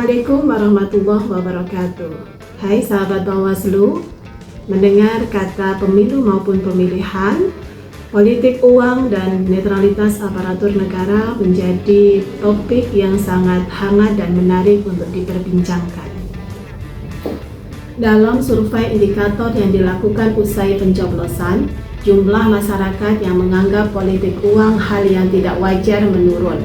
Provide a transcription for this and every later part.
Assalamualaikum warahmatullahi wabarakatuh. Hai sahabat Bawaslu, mendengar kata pemilu maupun pemilihan, politik uang dan netralitas aparatur negara menjadi topik yang sangat hangat dan menarik untuk diperbincangkan. Dalam survei indikator yang dilakukan usai pencoblosan, jumlah masyarakat yang menganggap politik uang hal yang tidak wajar menurun.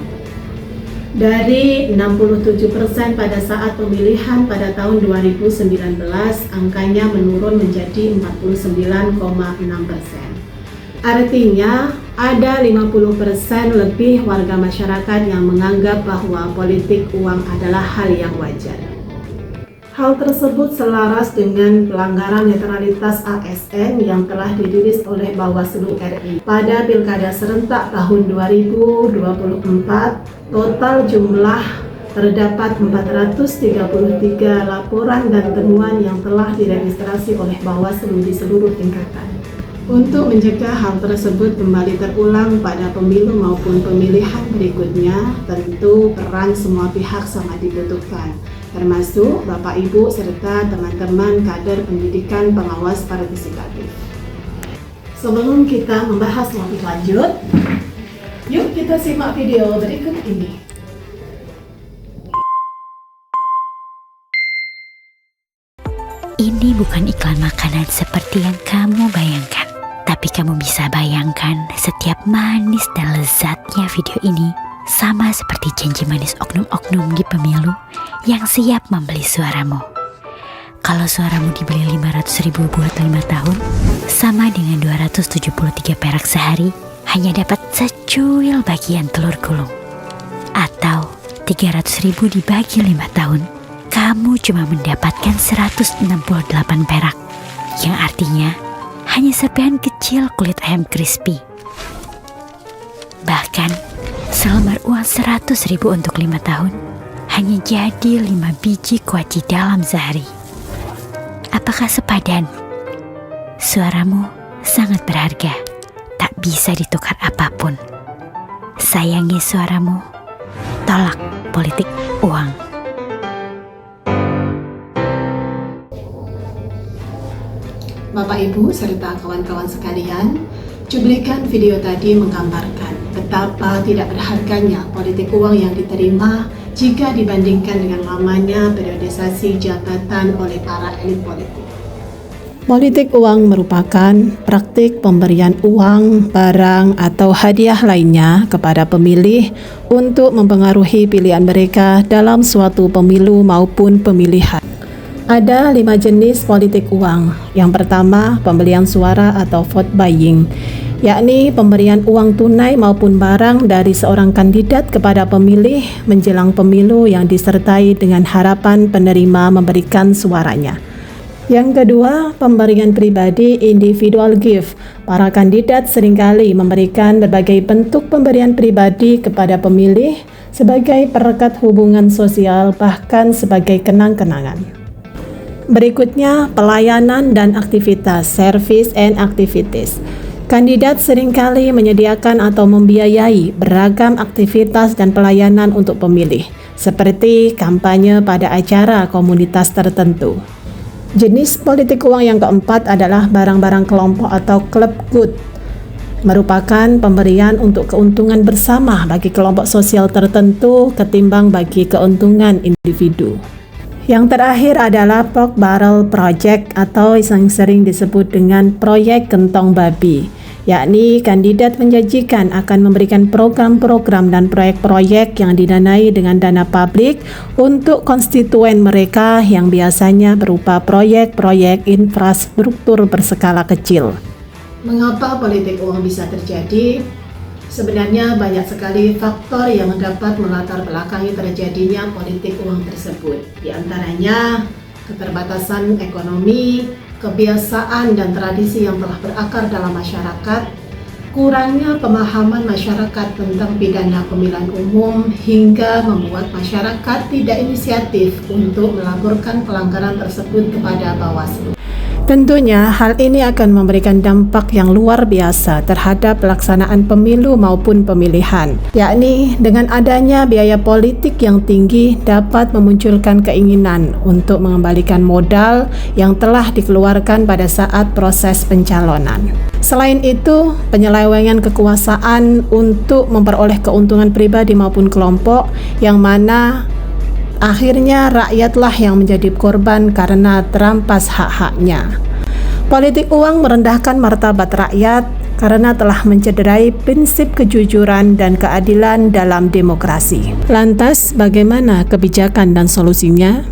Dari 67% pada saat pemilihan pada tahun 2019, angkanya menurun menjadi 49,6%. Artinya, ada 50% lebih warga masyarakat yang menganggap bahwa politik uang adalah hal yang wajar. Hal tersebut selaras dengan pelanggaran netralitas ASN yang telah dirilis oleh Bawaslu RI. Pada Pilkada serentak tahun 2024, total jumlah terdapat 433 laporan dan temuan yang telah diregistrasi oleh Bawaslu di seluruh tingkatan. Untuk mencegah hal tersebut kembali terulang pada pemilu maupun pemilihan berikutnya, tentu peran semua pihak sangat dibutuhkan, termasuk Bapak Ibu serta teman-teman kader pendidikan pengawas partisipatif. Sebelum kita membahas lebih lanjut, yuk kita simak video berikut ini. Ini bukan iklan makanan seperti yang kamu bayangkan, tapi kamu bisa bayangkan setiap manis dan lezatnya video ini sama seperti janji manis oknum-oknum di pemilu yang siap membeli suaramu. Kalau suaramu dibeli 500.000 buat 5 tahun, sama dengan 273 perak sehari, hanya dapat secuil bagian telur gulung. Atau 300.000 dibagi 5 tahun, kamu cuma mendapatkan 168 perak, yang artinya hanya serpihan kecil kulit ayam crispy. Bahkan selembar uang 100.000 untuk 5 tahun hanya jadi 5 biji kuaci dalam sehari. Apakah sepadan? Suaramu sangat berharga, tak bisa ditukar apapun. Sayangi suaramu, tolak politik uang. Bapak Ibu serta kawan-kawan sekalian, cuplikan video tadi menggambarkan betapa tidak berharganya politik uang yang diterima jika dibandingkan dengan lamanya periodisasi jabatan oleh para elit politik. Politik uang merupakan praktik pemberian uang, barang, atau hadiah lainnya kepada pemilih untuk mempengaruhi pilihan mereka dalam suatu pemilu maupun pemilihan. Ada 5 jenis politik uang. Yang pertama, pembelian suara atau vote buying, yakni pemberian uang tunai maupun barang dari seorang kandidat kepada pemilih menjelang pemilu yang disertai dengan harapan penerima memberikan suaranya. Yang kedua, pemberian pribadi individual gift. Para kandidat seringkali memberikan berbagai bentuk pemberian pribadi kepada pemilih sebagai perekat hubungan sosial, bahkan sebagai kenang-kenangan. Berikutnya, pelayanan dan aktivitas, service and activities. Kandidat seringkali menyediakan atau membiayai beragam aktivitas dan pelayanan untuk pemilih, seperti kampanye pada acara komunitas tertentu. Jenis politik uang yang keempat adalah barang-barang kelompok atau club good. Merupakan pemberian untuk keuntungan bersama bagi kelompok sosial tertentu ketimbang bagi keuntungan individu. Yang terakhir adalah pork barrel project atau yang sering disebut dengan proyek gentong babi, yakni kandidat menjanjikan akan memberikan program-program dan proyek-proyek yang didanai dengan dana publik untuk konstituen mereka yang biasanya berupa proyek-proyek infrastruktur berskala kecil. Mengapa politik uang bisa terjadi? Sebenarnya banyak sekali faktor yang dapat melatar belakangi terjadinya politik uang tersebut. Di antaranya keterbatasan ekonomi, kebiasaan dan tradisi yang telah berakar dalam masyarakat, kurangnya pemahaman masyarakat tentang pidana pemilihan umum, hingga membuat masyarakat tidak inisiatif untuk melaporkan pelanggaran tersebut kepada Bawaslu. Tentunya hal ini akan memberikan dampak yang luar biasa terhadap pelaksanaan pemilu maupun pemilihan, yakni dengan adanya biaya politik yang tinggi dapat memunculkan keinginan untuk mengembalikan modal yang telah dikeluarkan pada saat proses pencalonan. Selain itu, penyelewengan kekuasaan untuk memperoleh keuntungan pribadi maupun kelompok yang mana akhirnya rakyatlah yang menjadi korban karena terampas hak-haknya. Politik uang merendahkan martabat rakyat karena telah mencederai prinsip kejujuran dan keadilan dalam demokrasi. Lantas, bagaimana kebijakan dan solusinya?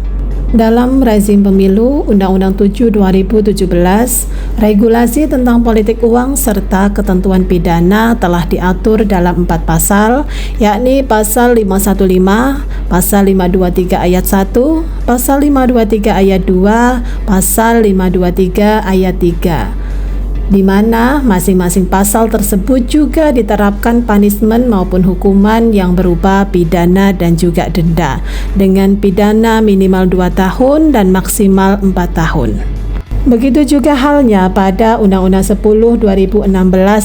Dalam rezim pemilu Undang-Undang 7 2017, regulasi tentang politik uang serta ketentuan pidana telah diatur dalam 4 pasal, yakni pasal 515, pasal 523 ayat 1, pasal 523 ayat 2, pasal 523 ayat 3. Di mana masing-masing pasal tersebut juga diterapkan punishment maupun hukuman yang berupa pidana dan juga denda, dengan pidana minimal 2 tahun dan maksimal 4 tahun. Begitu juga halnya pada Undang-Undang 10 2016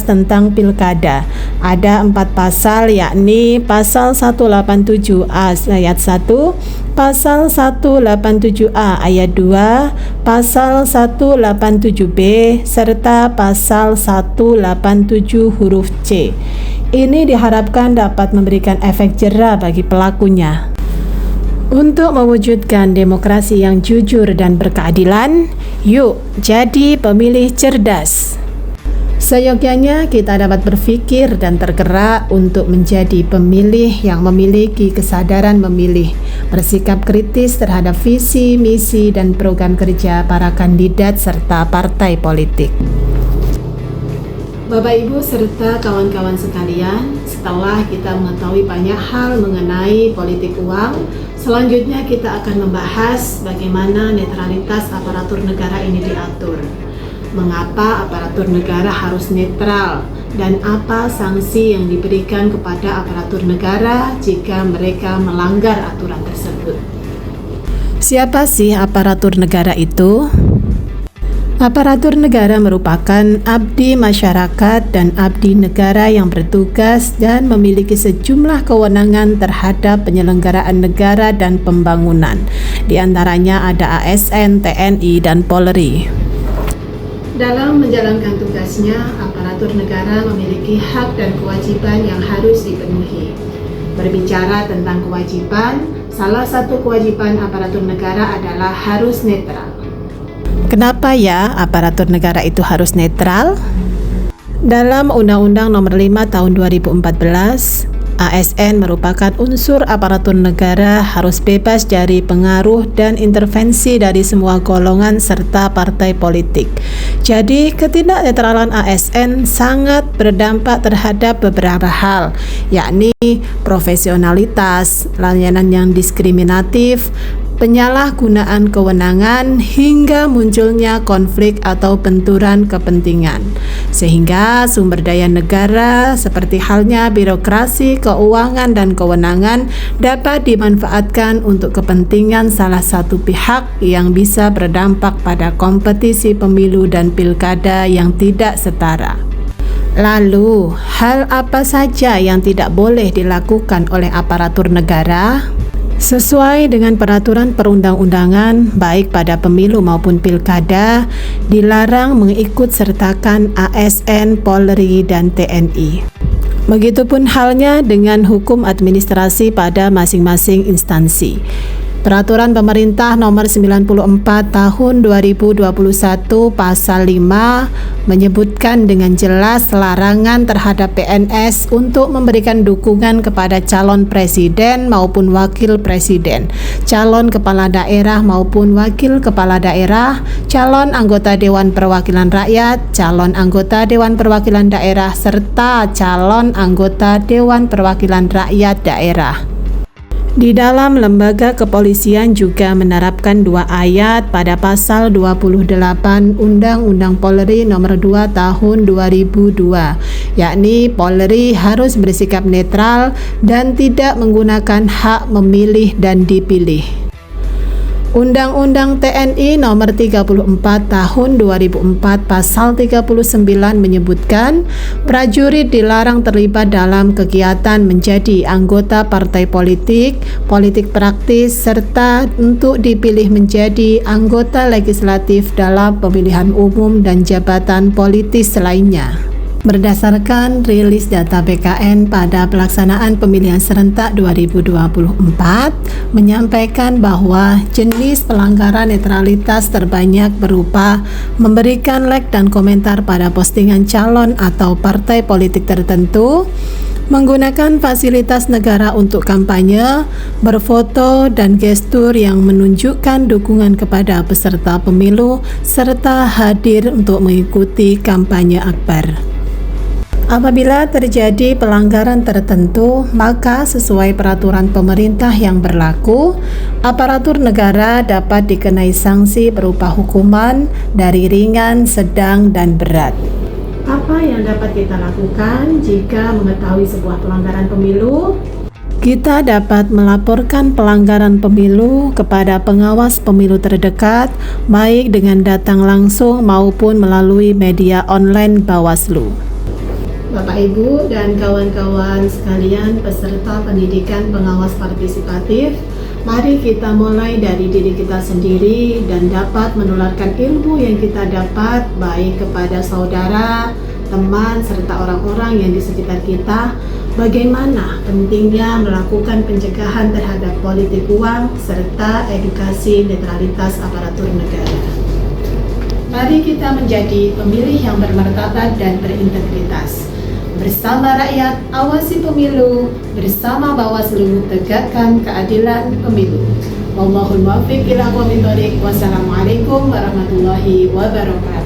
tentang Pilkada. Ada 4 pasal, yakni pasal 187A ayat 1, pasal 187A ayat 2, pasal 187B, serta pasal 187 huruf C. Ini diharapkan dapat memberikan efek jera bagi pelakunya. Untuk mewujudkan demokrasi yang jujur dan berkeadilan, yuk jadi pemilih cerdas. Seyogyanya kita dapat berpikir dan tergerak untuk menjadi pemilih yang memiliki kesadaran memilih, bersikap kritis terhadap visi, misi, dan program kerja para kandidat serta partai politik. Bapak Ibu serta kawan-kawan sekalian, setelah kita mengetahui banyak hal mengenai politik uang, selanjutnya kita akan membahas bagaimana netralitas aparatur negara ini diatur. Mengapa aparatur negara harus netral dan apa sanksi yang diberikan kepada aparatur negara jika mereka melanggar aturan tersebut. Siapa sih aparatur negara itu? Aparatur negara merupakan abdi masyarakat dan abdi negara yang bertugas dan memiliki sejumlah kewenangan terhadap penyelenggaraan negara dan pembangunan. Di antaranya ada ASN, TNI, dan Polri. Dalam menjalankan tugasnya, aparatur negara memiliki hak dan kewajiban yang harus dipenuhi. Berbicara tentang kewajiban, salah satu kewajiban aparatur negara adalah harus netral. Kenapa ya aparatur negara itu harus netral? Dalam Undang-Undang Nomor 5 Tahun 2014, ASN merupakan unsur aparatur negara harus bebas dari pengaruh dan intervensi dari semua golongan serta partai politik. Jadi, ketidaknetralan ASN sangat berdampak terhadap beberapa hal, yakni profesionalitas, layanan yang diskriminatif, penyalahgunaan kewenangan, hingga munculnya konflik atau benturan kepentingan. Sehingga sumber daya negara seperti halnya birokrasi, keuangan, dan kewenangan dapat dimanfaatkan untuk kepentingan salah satu pihak yang bisa berdampak pada kompetisi pemilu dan pilkada yang tidak setara. Lalu, hal apa saja yang tidak boleh dilakukan oleh aparatur negara? Sesuai dengan peraturan perundang-undangan, baik pada pemilu maupun pilkada, dilarang mengikut sertakan ASN, Polri, dan TNI. Begitupun halnya dengan hukum administrasi pada masing-masing instansi. Peraturan Pemerintah Nomor 94 Tahun 2021 Pasal 5 menyebutkan dengan jelas larangan terhadap PNS untuk memberikan dukungan kepada calon presiden maupun wakil presiden, calon kepala daerah maupun wakil kepala daerah, calon anggota Dewan Perwakilan Rakyat, calon anggota Dewan Perwakilan Daerah, serta calon anggota Dewan Perwakilan Rakyat Daerah. Di dalam lembaga kepolisian juga menerapkan 2 ayat pada pasal 28 Undang-Undang Polri Nomor 2 Tahun 2002, yakni Polri harus bersikap netral dan tidak menggunakan hak memilih dan dipilih. Undang-Undang TNI Nomor 34 Tahun 2004 Pasal 39 menyebutkan prajurit dilarang terlibat dalam kegiatan menjadi anggota partai politik, politik praktis, serta untuk dipilih menjadi anggota legislatif dalam pemilihan umum dan jabatan politis lainnya. Berdasarkan rilis data BKN pada pelaksanaan pemilihan serentak 2024 menyampaikan bahwa jenis pelanggaran netralitas terbanyak berupa memberikan like dan komentar pada postingan calon atau partai politik tertentu, menggunakan fasilitas negara untuk kampanye, berfoto dan gestur yang menunjukkan dukungan kepada peserta pemilu, serta hadir untuk mengikuti kampanye akbar. Apabila terjadi pelanggaran tertentu, maka sesuai peraturan pemerintah yang berlaku, aparatur negara dapat dikenai sanksi berupa hukuman dari ringan, sedang, dan berat. Apa yang dapat kita lakukan jika mengetahui sebuah pelanggaran pemilu? Kita dapat melaporkan pelanggaran pemilu kepada pengawas pemilu terdekat, baik dengan datang langsung maupun melalui media online Bawaslu. Bapak, Ibu, dan kawan-kawan sekalian peserta pendidikan pengawas partisipatif, mari kita mulai dari diri kita sendiri dan dapat menularkan ilmu yang kita dapat baik kepada saudara, teman, serta orang-orang yang di sekitar kita. Bagaimana pentingnya melakukan pencegahan terhadap politik uang serta edukasi netralitas aparatur negara. Mari kita menjadi pemilih yang bermartabat dan berintegritas. Bersama rakyat, awasi pemilu. Bersama Bawaslu, tegakkan keadilan pemilu. Wallahul muwaffiq ila aqwamit thoriq. Wassalamualaikum warahmatullahi wabarakatuh.